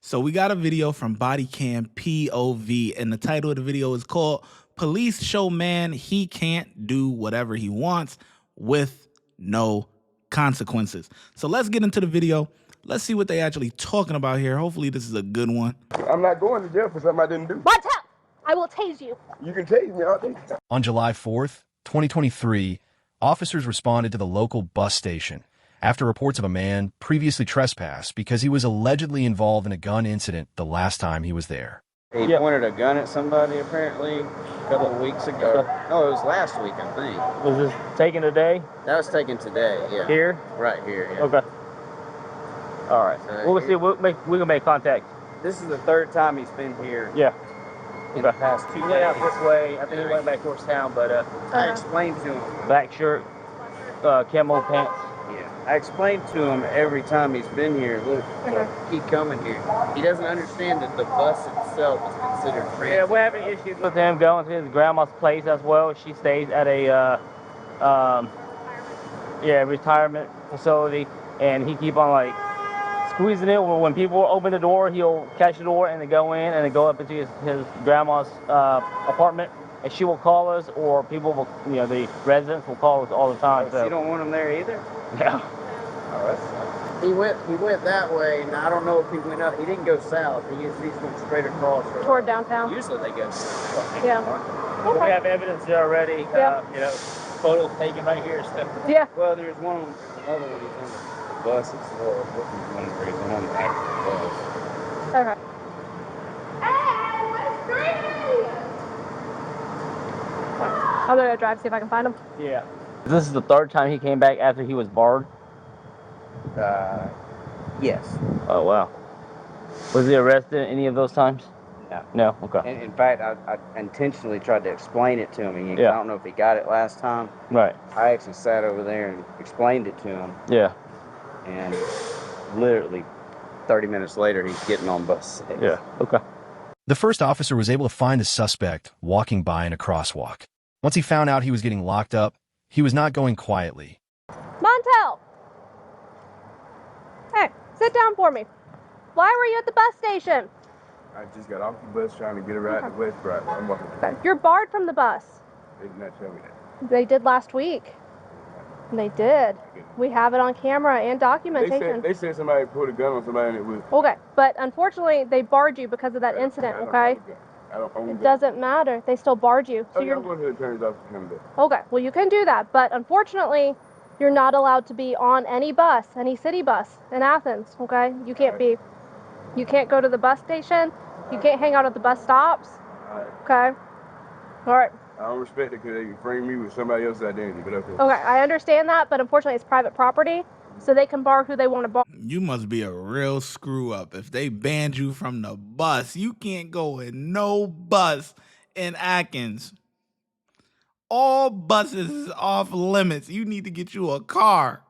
So we got a video from Body Cam POV, and the title of the video is called Police Show Man He Can't Do Whatever He Wants with No Consequences. So let's get into the video. Let's see what they actually talking about here. Hopefully this is a good one. I'm not going to jail for something I didn't do. What's up? I will tase you. You can tase me all day. On July 4th, 2023, officers responded to the local bus station after reports of a man previously trespassed because he was allegedly involved in a gun incident the last time he was there. He pointed a gun at somebody apparently a couple of weeks ago. No, it was last week, I think. Was this taken today? That was taken today, yeah. Here? Right here, yeah. Okay. All right. We'll see. We can make contact. This is the third time he's been here. Yeah. In the past 2 He days. went out this way. I think he went back towards town, but I explained to him. black shirt, camo pants. Yeah. I explained to him every time he's been here, look, keep coming here. He doesn't understand that the bus itself is considered transit. Yeah, we're having issues with him going to his grandma's place as well. She stays at a retirement facility, and he keep on like squeezing it. When people open the door, he'll catch the door and then go in and then go up into his grandma's apartment, and she will call us, or people will, the residents will call us all the time. So you don't want him there either? Yeah. Oh, he went that way, and I don't know if he went up. He didn't go south. He's went straight across. Toward downtown. Usually they go south. Yeah. We have evidence there already. Yeah. Photos taken right here. So. Yeah. Well, there's another one. He's on the bus itself. He's on the actual bus. Okay. Hey, what's green? I'm gonna go drive, see if I can find him. Yeah. This is the third time he came back after he was barred. Yes. Oh wow. Was he arrested any of those times? No. No. Okay. In fact, I intentionally tried to explain it to him. Yeah. I don't know if he got it last time. Right. I actually sat over there and explained it to him. Yeah. And literally 30 minutes later, he's getting on bus 6. Yeah. Okay. The first officer was able to find the suspect walking by in a crosswalk. Once he found out he was getting locked up, he was not going quietly. Montel! Hey, sit down for me. Why were you at the bus station? I just got off the bus trying to get a ride to West Drive. I'm walking. Okay. You're barred from the bus. They did not tell me that. They did last week. They did. We have it on camera and documentation. They said somebody put a gun on somebody and it was. Okay, but unfortunately, they barred you because of that incident, okay? I don't own It gun. doesn't matter. They still barred you. So I'm going to the attorney's office to him there. Okay, well, you can do that, but unfortunately, you're not allowed to be on any bus, any city bus in Athens, okay? You can't go to the bus station. You can't hang out at the bus stops, All right. okay? All right. I don't respect it because they frame me with somebody else's identity, but okay. Okay, I understand that, but unfortunately, it's private property, so they can bar who they want to bar. You must be a real screw up if they banned you from the bus. You can't go in no bus in Athens. All buses is off limits. You need to get you a car.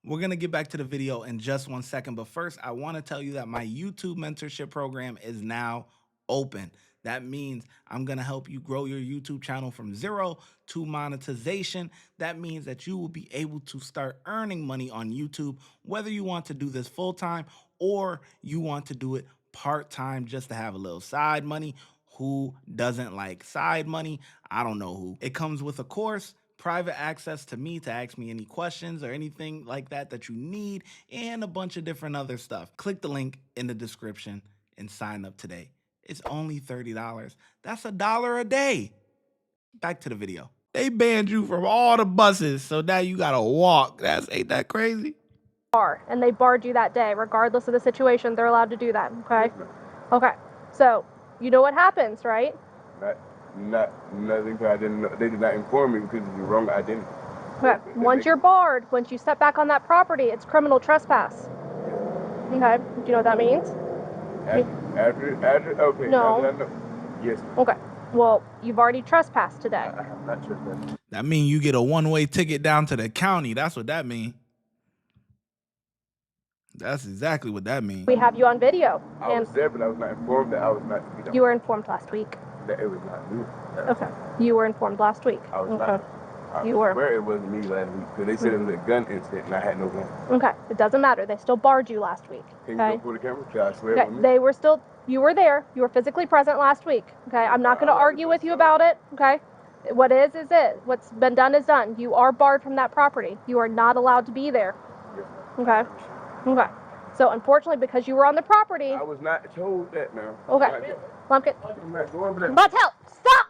We're going to get back to the video in just 1 second. But first, I want to tell you that my YouTube mentorship program is now open. That means I'm going to help you grow your YouTube channel from 0 to monetization. That means that you will be able to start earning money on YouTube, whether you want to do this full-time or you want to do it part-time just to have a little side money. Who doesn't like side money? I don't know who. It comes with a course, private access to me to ask me any questions or anything like that you need, and a bunch of different other stuff. Click the link in the description and sign up today. It's only $30. That's $1 a day. Back to the video. They banned you from all the buses, so now you gotta walk. Ain't that crazy? And they barred you that day, regardless of the situation. They're allowed to do that, okay? Okay, so you know what happens, right? Nothing. I didn't know. They did not inform me because it's the wrong identity. Okay. Once you're barred, once you step back on that property, it's criminal trespass. Okay. Do you know what that means? After okay. No. No. Yes. Okay. Well, you've already trespassed today. I'm not sure that. That mean you get a one-way ticket down to the county. That's what that mean. That's exactly what that means. We have you on video. I was there, but I was not informed that I was not to be. You were informed last week. That it was not me. Okay. You were informed last week. I was okay. not. You were. Swear it wasn't me last week because they said it was a gun incident and I had no gun. Okay, it doesn't matter. They still barred you last week. Can you Okay. go for the camera? Can I swear Okay, it was me? they were still. You were there. You were physically present last week. Okay, I'm not going to argue with you about it. Okay, what is it. What's been done is done. You are barred from that property. You are not allowed to be there. Okay. Okay. So unfortunately, because you were on the property. I was not told that now. Okay. Lumpkin. I'm not going for that. Montel, stop!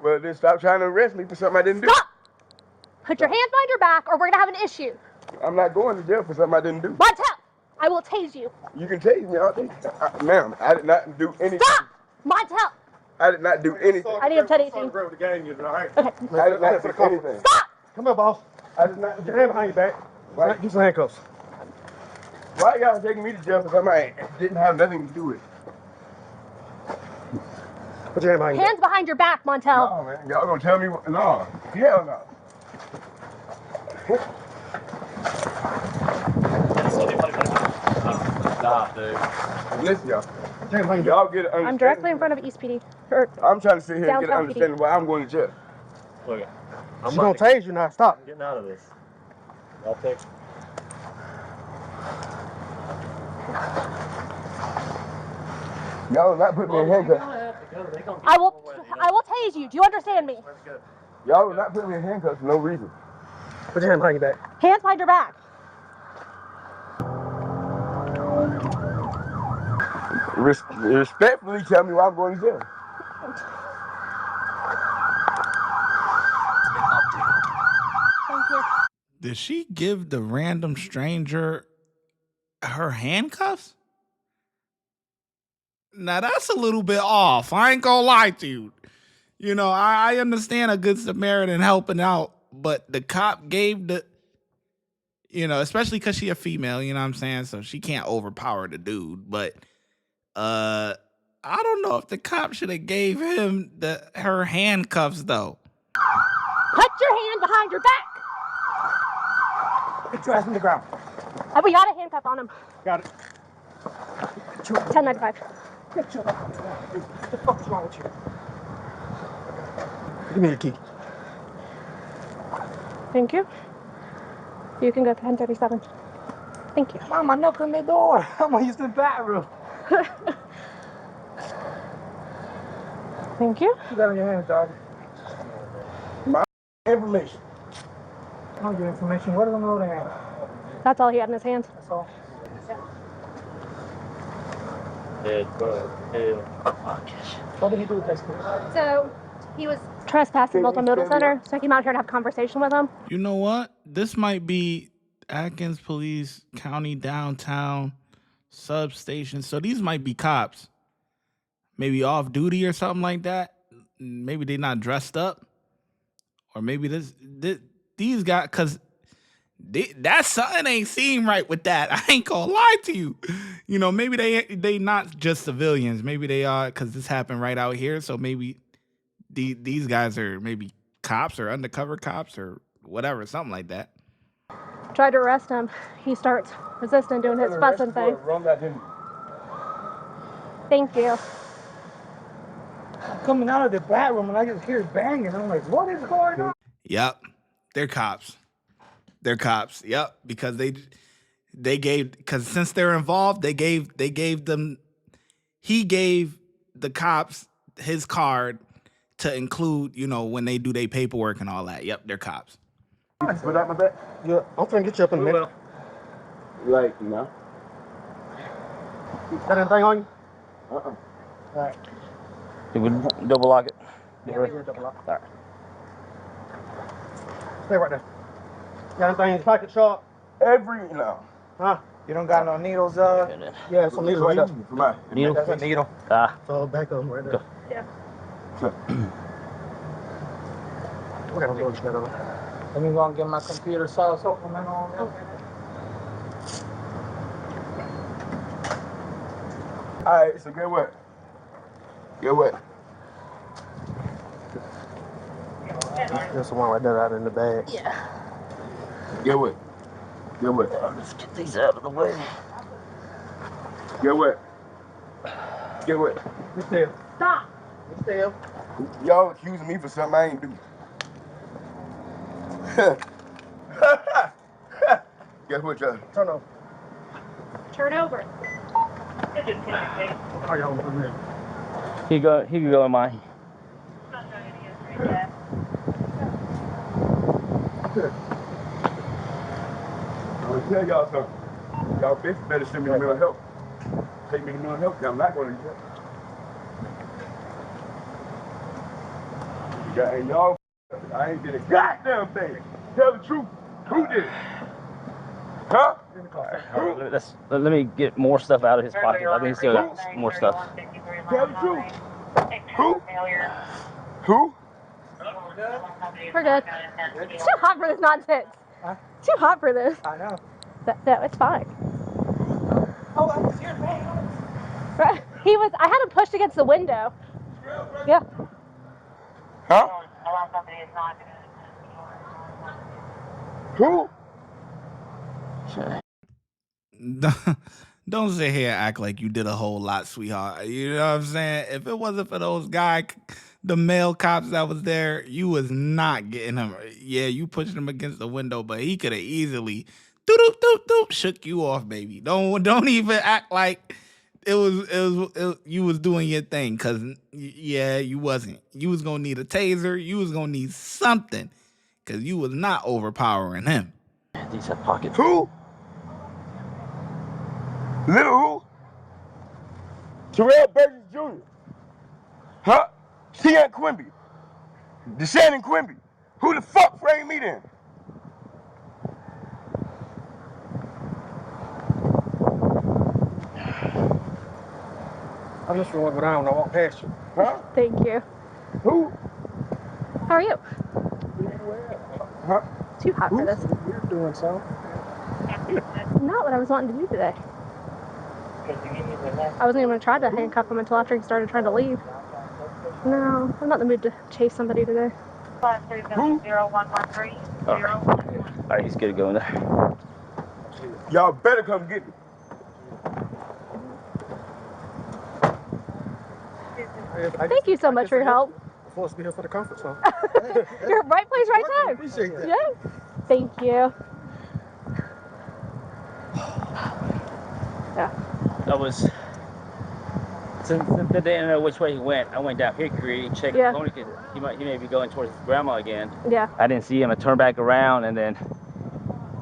Well, then stop trying to arrest me for something I didn't do. Stop! Put your hands behind your back, or we're gonna have an issue. I'm not going to jail for something I didn't do. Montel, I will tase you. You can tase me all day. Ma'am, I did not do anything. Stop! Montel. I did not do anything. I need him to tase you. Okay. I did not do anything. Stop! Come here, boss. I did not do Your hand behind your back. Why? Get some handcuffs. Why y'all taking me to jail for something I didn't have nothing to do with? Put your hand behind your Hands behind your back, Montel. No, man. Y'all gonna tell me what? No. Hell no. Stop, dude. Listen, y'all. back. Y'all get an I'm directly in front of East PD. I'm trying to sit here and get an Downtown understanding why I'm going to jail. Look, She's gonna tase you now. Stop. I'm getting out of this. I'll take. Y'all not put me in handcuffs. I will tase you. Do you understand me? Y'all will not put me in handcuffs for no reason. Put your hand behind your back. Hands behind your back. Respectfully tell me why I'm going to jail. Thank you. Did she give the random stranger her handcuffs? Now that's a little bit off. I ain't gonna lie to you. You know, I understand a good Samaritan helping out, but the cop gave the, you know, especially because she a female, you know what I'm saying? So she can't overpower the dude. But I don't know if the cop should have gave him her handcuffs though. Put your hand behind your back. Get your ass on the ground. We got a handcuff on him. Got it. 1095. What the fuck is wrong with you? Give me your key. Thank you. You can go to 1037. Thank you. Mama, knock on the door. I'm gonna use the bathroom. Thank you. Put that on your hands, dog. My information. I don't get information. What do I know there? That's all he had in his hands. That's all. What did he do with this? So he was trespassing multimodal center, so I came out here to have a conversation with him. You know what? This might be Atkins Police County Downtown Substation. So these might be cops. Maybe off duty or something like that. Maybe they're not dressed up. Or maybe these guys, because that something ain't seem right with that. I ain't gonna lie to you. You know, maybe they not just civilians. Maybe they are, because this happened right out here. So maybe these guys are maybe cops or undercover cops or whatever, something like that. Tried to arrest him. He starts resisting, doing his fussing thing. Thank you. I'm coming out of the bathroom and I just hear banging. I'm like, what is going on? Yep, they're cops. They're cops. Yep, because they gave, because since they're involved, he gave the cops his card to include, you know, when they do their paperwork and all that. Yep, they're cops. Put out my back. Yeah, I'm finna get you up in a minute. Like, you know? Got anything on you? Uh-uh. All right. You would double lock it. Yeah, right here, double lock. All right. Stay right there. Got anything in your pocket, Sharp? Huh? You don't got no needles, Yeah, some needles right there. Needle? That's a needle. So back up right there. Yeah. We gotta go together. Let me go and get my computer sauce open and all that. Alright, so get what? Get what? There's the one right there out in the bag. Yeah. Get what? Get what? Let's get these out of the way. Get what? Get what? Get still. Stop. Get still. Y'all accusing me for something I ain't do. Guess what, y'all? Turn over. Turn over. How y'all looking there? He could go in mine. I'm gonna tell y'all something. Y'all bitches better send me to mental health. Take me to mental health. I'm not gonna do that. And y'all, I ain't did a goddamn thing. Tell the truth. Who did it? Huh? Let me get more stuff out of his pocket. I think he's still got more stuff. Tell the truth. Who? Who? We're good. It's too hot for this nonsense. Huh? Too hot for this. I know. No, it's fine. Oh, I was here, man. Right. I had him pushed against the window. Yeah. Huh? Who? Don't sit here and act like you did a whole lot, sweetheart. You know what I'm saying? If it wasn't for those the male cops that was there, you was not getting him. Yeah, you pushed him against the window, but he could have easily shook you off, baby. Don't even act like you was doing your thing, cause yeah, you wasn't. You was gonna need a taser. You was gonna need something, cause you was not overpowering him. These have pockets. Who? Little who? Terrell Burgess Jr. Huh? Keon Quimby. DeShannon Quimby. Who the fuck framed me then? I'm just going to go down when I walk past you. Huh? Thank you. Who? How are you? Huh? Too hot for this. You're doing so. Not what I was wanting to do today. I wasn't even going to try to handcuff him until after he started trying to leave. No, I'm not in the mood to chase somebody today. Who? All right, he's good to go in there. Y'all better come get me. Thank you so much for your help. I'm supposed to be here for the conference, huh? You're right place, right time. Appreciate that. Yeah. Thank you. Yeah. I was since they didn't know which way he went. I went down Hickory, checked Yeah. the pony because he may be going towards his grandma again. Yeah. I didn't see him. I turned back around and then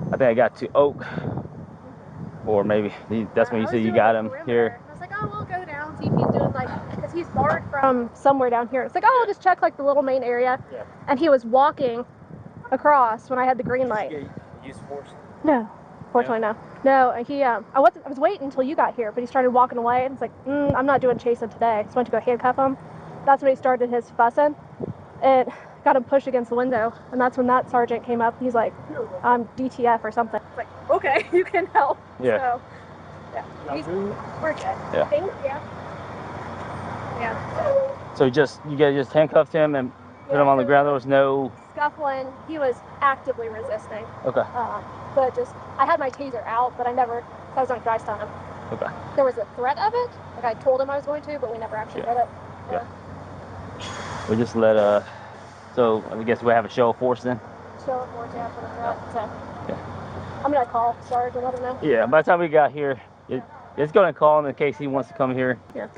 I think I got to Oak, or maybe that's when you said you got him here. I was like, oh, we'll go down, see if he's doing because he's barred from somewhere down here. It's like, oh, we'll just check the little main area. Yeah. And he was walking across when I had the green light. Use force? No, fortunately no. No, and I was waiting until you got here, but he started walking away, and it's like, I'm not doing chasing today. So I went to go handcuff him. That's when he started his fussing. It got him pushed against the window, and that's when that sergeant came up. He's like, I'm DTF or something. It's like, okay, you can help. Yeah. So, yeah, we're good. Yeah. Thank you. Yeah. So you guys just handcuffed him and put him on the ground. There was no scuffling. He was actively resisting. Okay. But I had my taser out, but I was on dry stun him. Okay. There was a threat of it. Like I told him I was going to, but we never actually did it. Yeah. We just let so I guess we have a show of force then. Show of force, yeah, for the threat. Yeah. So Yeah. I'm gonna call Sarge and let him know. Yeah. By the time we got here, it's gonna call him in case he wants to come here. Yeah.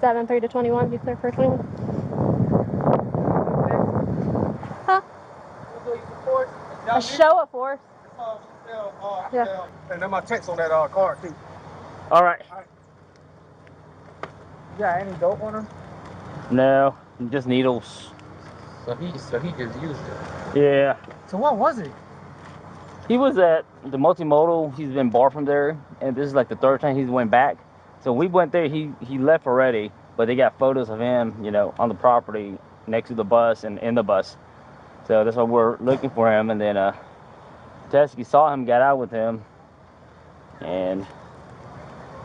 7-3 to 21. You clear for 21? Huh? A show of force. Yeah. And then my text on that card too. All right. You got any dope on him? No, just needles. So he just used it. Yeah. So what was it? He was at the multimodal. He's been barred from there, and this is like the third time he's went back. So we went there. He left already, but they got photos of him, on the property next to the bus and in the bus. So that's why we're looking for him. And then Teskey saw him, got out with him, and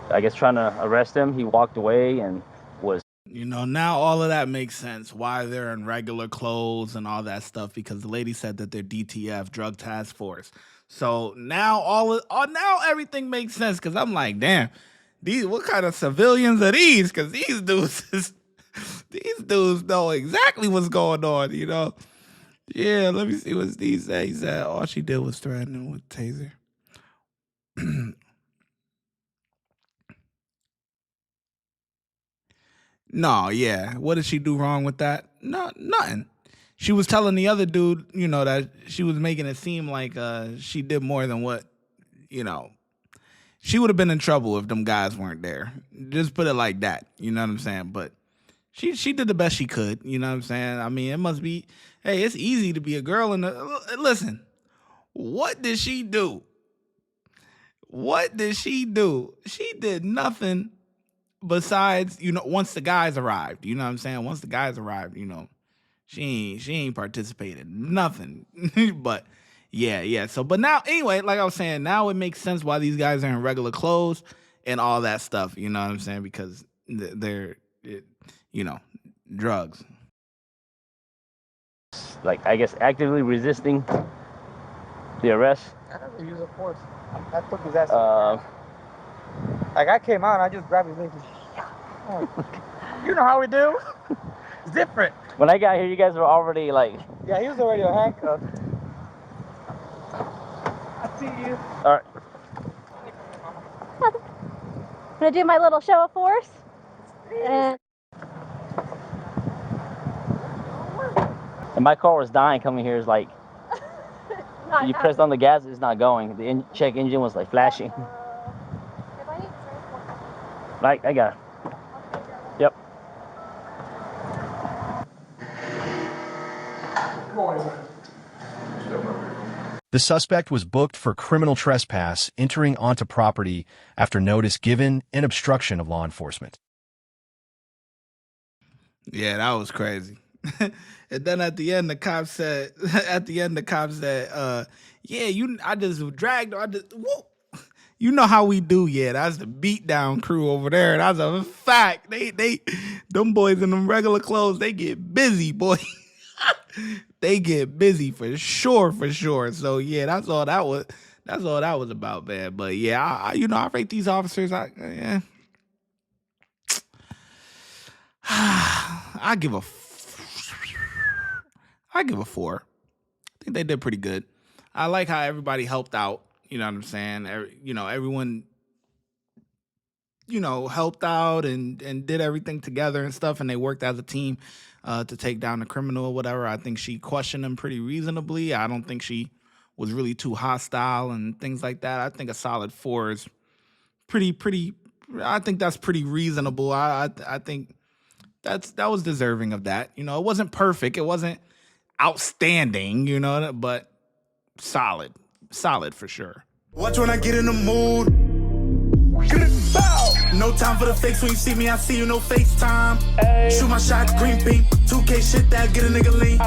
I guess trying to arrest him. He walked away and was. Now all of that makes sense. Why they're in regular clothes and all that stuff, because the lady said that they're DTF, Drug Task Force. So now now everything makes sense, because I'm like, damn, what kind of civilians are these? Because these dudes know exactly what's going on, Yeah, let me see what Steve said. He said all she did was threaten him with taser. No, yeah. What did she do wrong with that? No, nothing. She was telling the other dude, that she was making it seem like she did more than what, you know. She would have been in trouble if them guys weren't there. Just put it like that. You know what I'm saying? But she did the best she could. You know what I'm saying? I mean, it must be. Hey, it's easy to be a girl in the. Listen, what did she do? What did she do? She did nothing besides, once the guys arrived. You know what I'm saying? Once the guys arrived, she ain't participated. Nothing. But yeah. So, but now, anyway, like I was saying, now it makes sense why these guys are in regular clothes and all that stuff. You know what I'm saying? Because they're, drugs. Like, I guess, actively resisting the arrest. I never use a force. I took his ass. Like, I came out and I just grabbed his leg. You know how we do? It's different. When I got here, you guys were already like... Yeah, he was already handcuffed. I see you. All right. I'm gonna do my little show of force. And my car was dying coming here. It's like, you pressed on the gas, it's not going. The check engine was like flashing. Like, I got it. Yep. The suspect was booked for criminal trespass, entering onto property after notice given and obstruction of law enforcement. Yeah, that was crazy. And then at the end, the cop said, I just dragged her. Whoop. You know how we do, yeah. That's the beatdown crew over there. That's a fact. Them boys in them regular clothes, they get busy, boy. They get busy for sure. So yeah, that's all that was about, man. But yeah, I rate these officers. I give a 4. I think they did pretty good. I like how everybody helped out. You know what I'm saying? Everyone, helped out and did everything together and stuff, and they worked as a team to take down the criminal or whatever. I think she questioned him pretty reasonably. I don't think she was really too hostile and things like that. I think a solid 4 is pretty. I think that's pretty reasonable. I think that was deserving of that. It wasn't perfect. It wasn't outstanding, but solid for sure. Watch when I get in the mood. No time for the fakes. When you see me, I see you, no FaceTime. Shoot my shot, green beam. 2K shit that get a nigga lean.